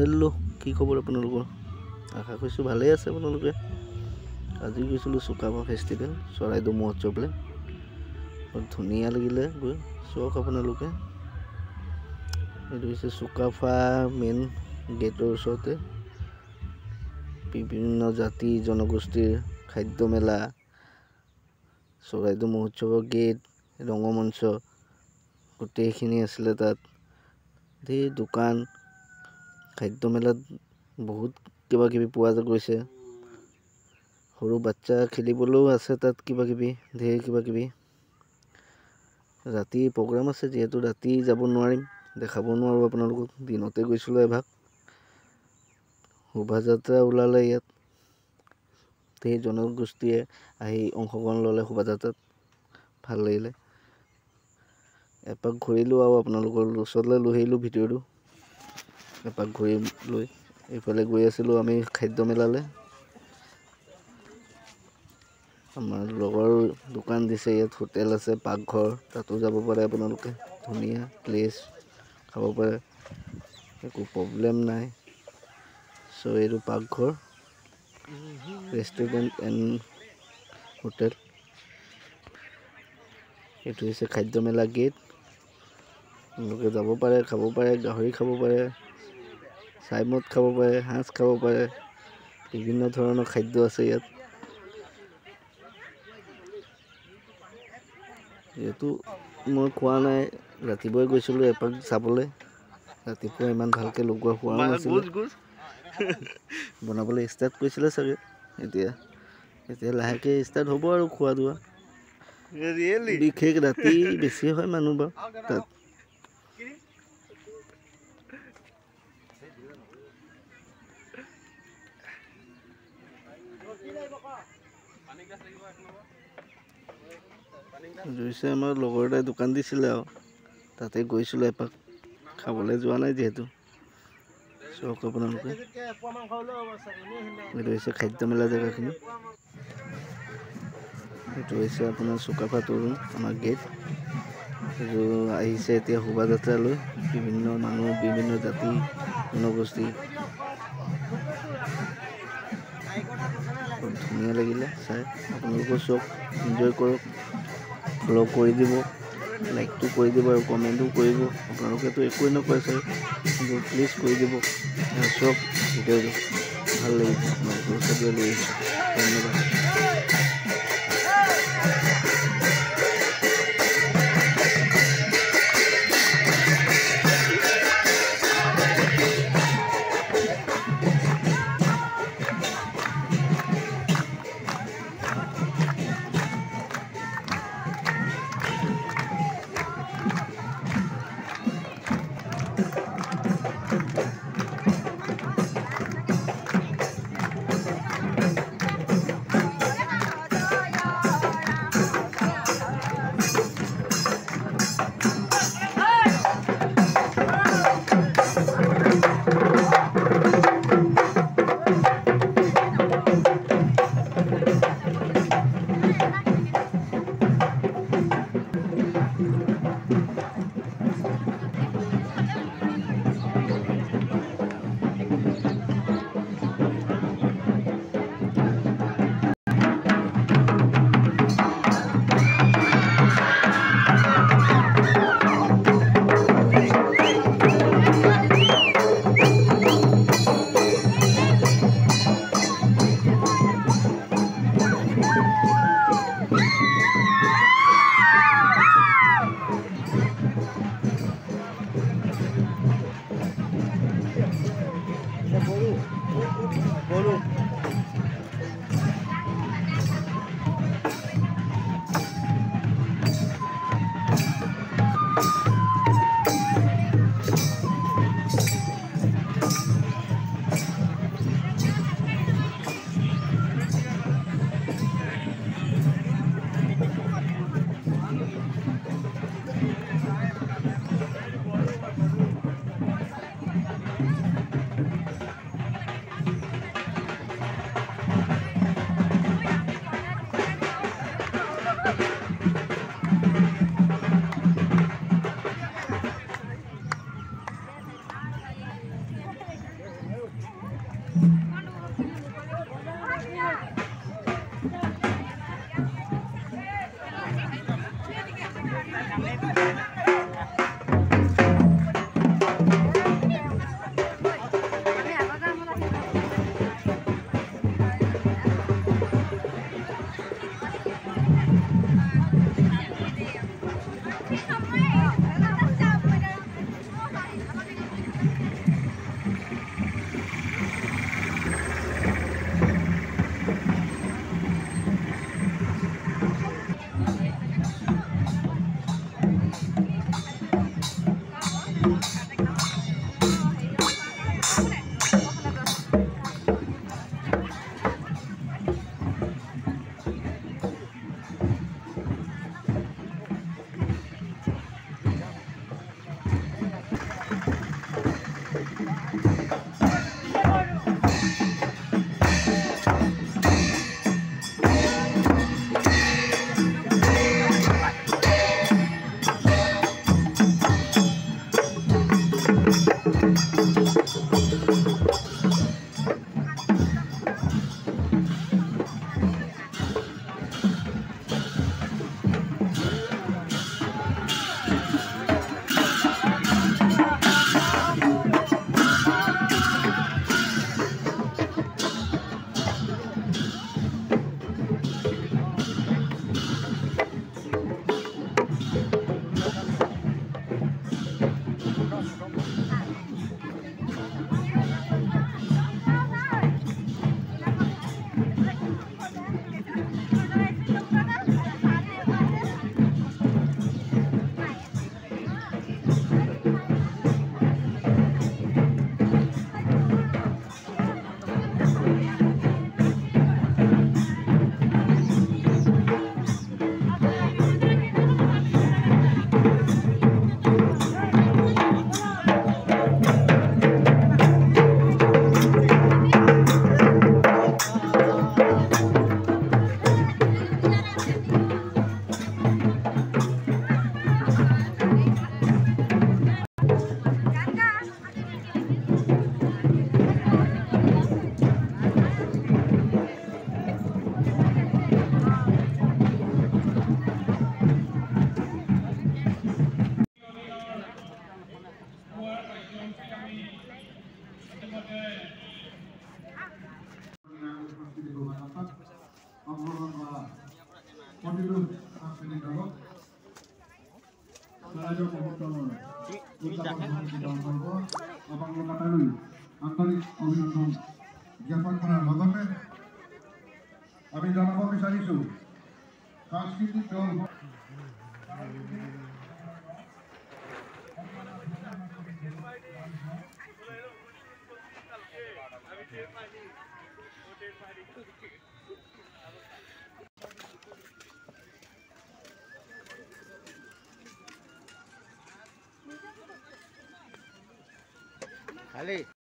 Hello' কি খবৰ আপোনালোকৰ? আশা কৰিছোঁ ভালেই আছে আপোনালোকে। আজি গৈছিলোঁ চুকাফা ফেষ্টিভেল চৰাইদেউ মহোৎসৱলৈ। বৰ ধুনীয়া লাগিলে গৈ, চাওক আপোনালোকে। এইটো হৈছে চুকাফা মেইন গেটৰ ওচৰতে বিভিন্ন জাতি জনগোষ্ঠীৰ খাদ্য মেলা, চৰাইদেউ মহোৎসৱৰ গেট, ৰঙমঞ্চ গোটেইখিনি আছিলে। তাত ধেৰ দোকান, খাদ্য মেলাত বহুত কিবা কিবি পোৱা গৈছে। সৰু বাচ্চা খেলিবলৈও আছে তাত কিবা কিবি, ধেৰ কিবা কিবি। ৰাতি প্ৰগ্ৰাম আছে, যিহেতু ৰাতি যাব নোৱাৰিম, দেখাব নোৱাৰোঁ আপোনালোকক। দিনতে গৈছিলোঁ এভাগ। শোভাযাত্ৰা ওলালে ইয়াত, ধেৰ জনগোষ্ঠীয়ে আহি অংশগ্ৰহণ ল'লে শোভাযাত্ৰাত, ভাল লাগিলে। এপাক ঘূৰিলোঁ আৰু আপোনালোকৰ ওচৰলৈ লৈ আহিলোঁ ভিডিঅ'টো। এপাক ঘূৰি লৈ এইফালে গৈ আছিলোঁ আমি খাদ্য মেলালৈ। আমাৰ লগৰ দোকান দিছে ইয়াত, হোটেল আছে, পাকঘৰ, তাতো যাব পাৰে আপোনালোকে। ধুনীয়া প্লেচ, খাব পাৰে, একো প্ৰব্লেম নাই। চ' এইটো পাকঘৰ, ৰেষ্টুৰেণ্ট এণ্ড হোটেল। এইটো হৈছে খাদ্য মেলা গেট। আপোনালোকে যাব পাৰে, খাব পাৰে, গাহৰি খাব পাৰে, চাইমদ খাব পাৰে, সাঁজ খাব পাৰে, বিভিন্ন ধৰণৰ খাদ্য আছে ইয়াত। যিহেতু মই খোৱা নাই, ৰাতিপুৱাই গৈছিলোঁ এপাক চাবলৈ। ৰাতিপুৱা ইমান ভালকৈ লগোৱা হোৱা নাছিলে, বনাবলৈ ষ্টাৰ্ট কৰিছিলে চাগে। এতিয়া লাহেকৈ ষ্টাৰ্ট হ'ব আৰু খোৱা দোৱা। বিশেষ ৰাতি বেছি হয় মানুহ বাৰু তাত। জুইছে আমাৰ লগৰ এটাই দোকান দিছিলে আৰু তাতে গৈছিলোঁ এপাক, খাবলৈ যোৱা নাই যিহেতু। চাওক আপোনালোকে, এইটো হৈছে খাদ্য মেলা জেগাখিনি। এইটো হৈছে আপোনাৰ চুকাফা তৰুণ, আমাৰ গেট। এইটো আহিছে এতিয়া শোভাযাত্ৰালৈ বিভিন্ন মানুহ, বিভিন্ন জাতি জনগোষ্ঠী। বহুত ধুনীয়া লাগিলে চাই। আপোনালোকেও চাওক, এনজয় কৰক, ফ'ল' কৰি দিব, লাইকটো কৰি দিব আৰু কমেণ্টো কৰিব। আপোনালোকেতো একোৱেই নকৰে চাগে, কিন্তু প্লিজ কৰি দিব। চাওক ভিডিঅ'টো, ভাল লাগিছে, আপোনালোকৰ ওচৰলৈ লৈ আহিছোঁ। ধন্যবাদ। আন্তৰিক অভিনন্দন জ্ঞাপন কৰাৰ লগতে আমি জনাব বিচাৰিছো সাংস্কৃতিক দল খালি